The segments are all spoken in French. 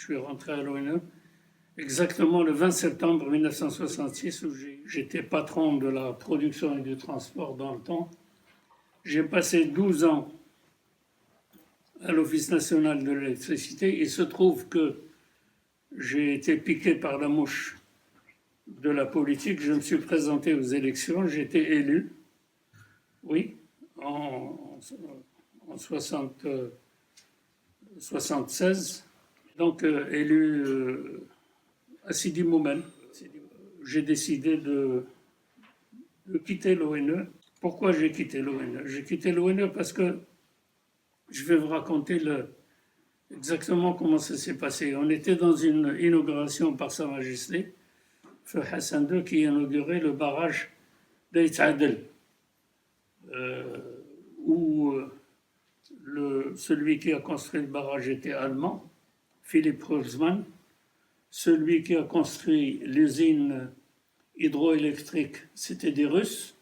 Je suis rentré à l'ONU exactement le 20 septembre 1966, où j'étais patron de la production et du transport dans le temps. J'ai passé 12 ans à l'Office national de l'électricité. Il se trouve que j'ai été piqué par la mouche de la politique. Je me suis présenté aux élections, j'ai été élu, oui, en 76, donc élu à Sidi Moumen. J'ai décidé de quitter l'ONE. Pourquoi j'ai quitté l'ONE? J'ai quitté l'ONE parce que je vais vous raconter exactement comment ça s'est passé. On était dans une inauguration par Sa Majesté, Feu Hassan II, qui inaugurait le barrage d'Eit Adel, où celui qui a construit le barrage était allemand, Philipp Holzmann. Celui qui a construit l'usine hydroélectrique, c'était des Russes.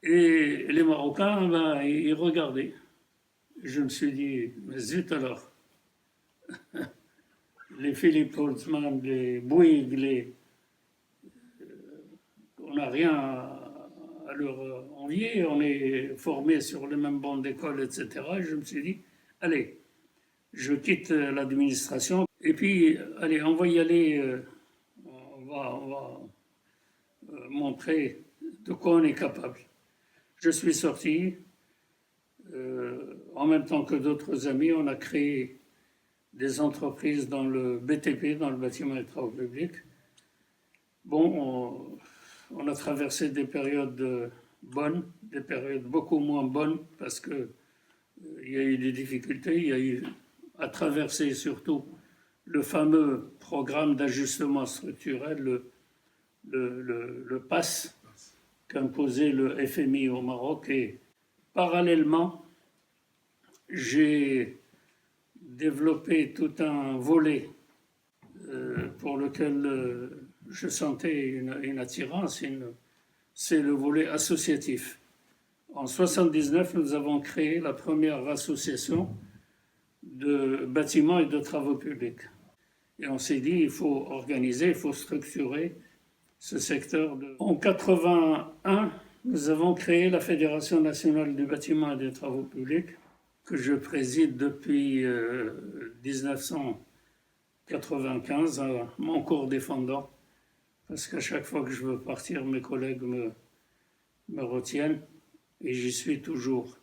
Et les Marocains, ben, ils regardaient. Je me suis dit, mais zut alors, les Philipp Holzmann, les Bouygues, on n'a rien à leur envier, on est formés sur les mêmes bancs d'école, etc. Et je me suis dit, allez, je quitte l'administration, et puis, allez, on va y aller, on va montrer de quoi on est capable. Je suis sorti, en même temps que d'autres amis, on a créé des entreprises dans le BTP, dans le bâtiment et travaux publics. Bon, on a traversé des périodes bonnes, des périodes beaucoup moins bonnes, parce qu'il y a eu des difficultés. Il y a eu à traverser surtout le fameux programme d'ajustement structurel, le PAS, qu'imposait le FMI au Maroc. Et parallèlement, j'ai développé tout un volet pour lequel je sentais une attirance, c'est le volet associatif. En 1979, nous avons créé la première association de bâtiments et de travaux publics. Et on s'est dit, il faut organiser, il faut structurer ce secteur. En 1981, nous avons créé la Fédération nationale du bâtiment et des travaux publics, que je préside depuis 1995, mon corps défendant, parce qu'à chaque fois que je veux partir, mes collègues me retiennent, et j'y suis toujours.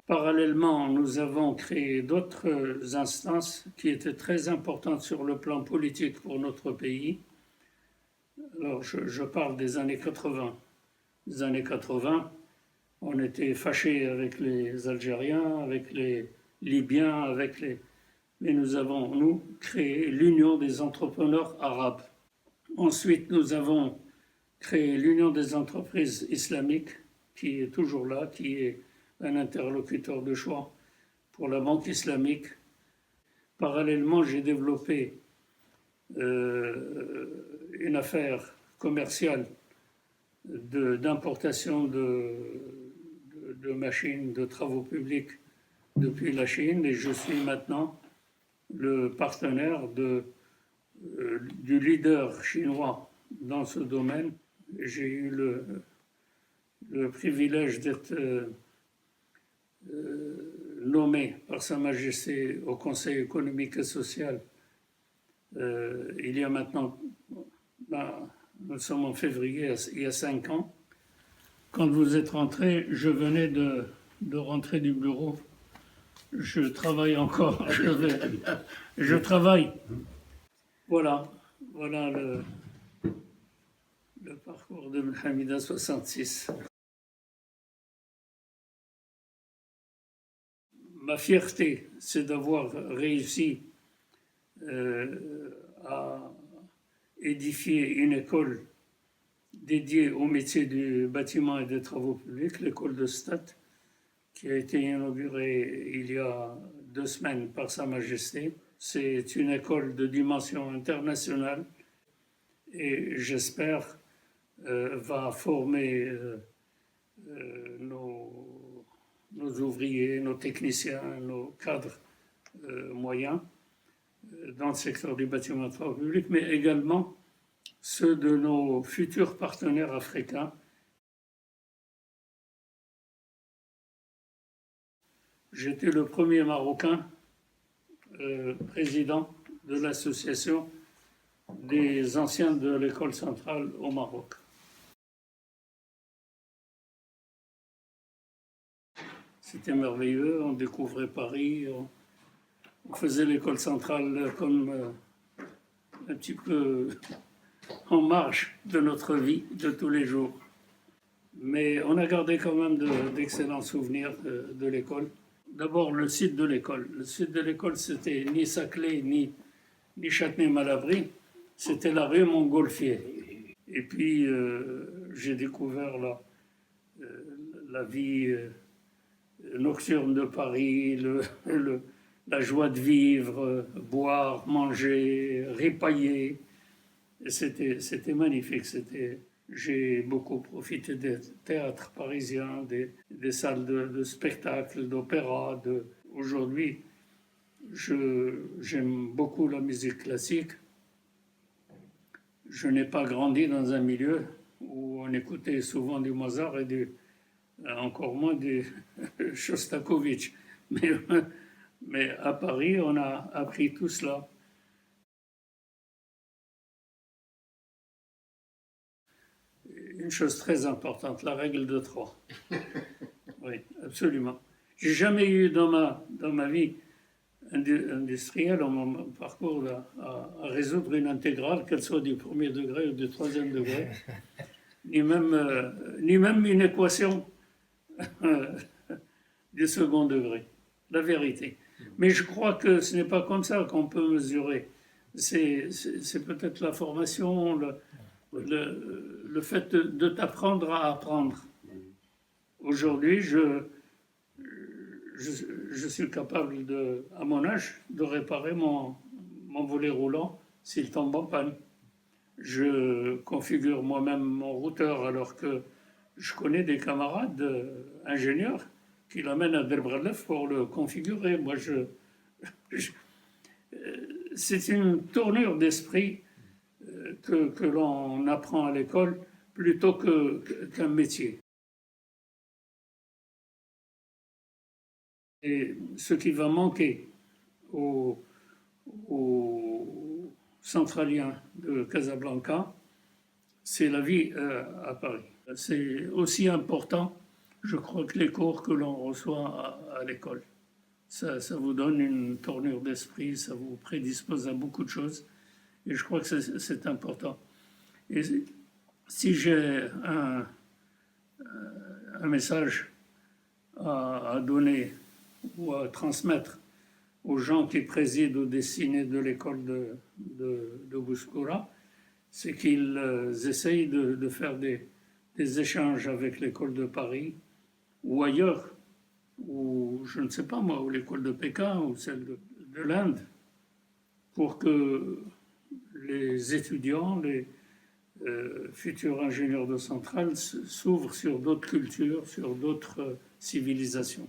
Parallèlement, nous avons créé d'autres instances qui étaient très importantes sur le plan politique pour notre pays. Alors, je parle des années 80. Les années 80, on était fâchés avec les Algériens, avec les Libyens, mais nous avons, nous, créé l'Union des entrepreneurs arabes. Ensuite, nous avons créé l'Union des entreprises islamiques, qui est toujours là, qui est un interlocuteur de choix pour la Banque islamique. Parallèlement, j'ai développé une affaire commerciale d'importation de machines de travaux publics depuis la Chine, et je suis maintenant le partenaire du leader chinois dans ce domaine. J'ai eu le privilège d'être nommé par Sa Majesté au Conseil économique et social il y a maintenant, nous sommes en février, il y a 5 ans. Quand vous êtes rentré, je venais de rentrer du bureau. Je travaille encore, je travaille. Voilà le parcours de Mohamida 66. Ma fierté, c'est d'avoir réussi à édifier une école dédiée au métier du bâtiment et des travaux publics, l'école de Stade, qui a été inaugurée il y a 2 semaines par Sa Majesté. C'est une école de dimension internationale et j'espère va former nos ouvriers, nos techniciens, nos cadres moyens dans le secteur du bâtiment de travaux publics, mais également ceux de nos futurs partenaires africains. J'étais le premier Marocain président de l'association des anciens de l'école centrale au Maroc. C'était merveilleux, on découvrait Paris, on faisait l'école centrale comme un petit peu en marge de notre vie de tous les jours. Mais on a gardé quand même d'excellents souvenirs de l'école. D'abord, le site de l'école. Le site de l'école, c'était ni Saclay, ni Châtenay-Malabry. C'était la rue Montgolfier. Et puis, j'ai découvert la vie nocturne de Paris, la joie de vivre, boire, manger, ripailler. C'était magnifique. J'ai beaucoup profité des théâtres parisiens, des salles de spectacle, d'opéra. Aujourd'hui, j'aime beaucoup la musique classique. Je n'ai pas grandi dans un milieu où on écoutait souvent du Mozart et encore moins du Shostakovich. Mais à Paris, on a appris tout cela. Une chose très importante, la règle de 3. Oui, absolument. J'ai jamais eu dans ma vie industrielle, dans mon parcours, à résoudre une intégrale, qu'elle soit du premier degré ou du troisième degré, ni même une équation du second degré. La vérité. Mais je crois que ce n'est pas comme ça qu'on peut mesurer. C'est peut-être la formation, le fait de t'apprendre à apprendre. Aujourd'hui, je suis capable, à mon âge, de réparer mon volet roulant s'il tombe en panne. Je configure moi-même mon routeur alors que je connais des camarades ingénieurs qui l'amènent à Derbrelef pour le configurer. Moi, c'est une tournure d'esprit que l'on apprend à l'école plutôt qu'un métier. Et ce qui va manquer aux centraliens de Casablanca, c'est la vie à Paris. C'est aussi important, je crois, que les cours que l'on reçoit à l'école. Ça vous donne une tournure d'esprit, ça vous prédispose à beaucoup de choses. Et je crois que c'est important. Et si j'ai un message à donner ou à transmettre aux gens qui président ou dessinent de l'école de Bouskoura, c'est qu'ils essayent de faire des échanges avec l'école de Paris ou ailleurs, ou je ne sais pas moi, ou l'école de Pékin ou celle de l'Inde, pour que les étudiants, les futurs ingénieurs de centrale s'ouvrent sur d'autres cultures, sur d'autres civilisations.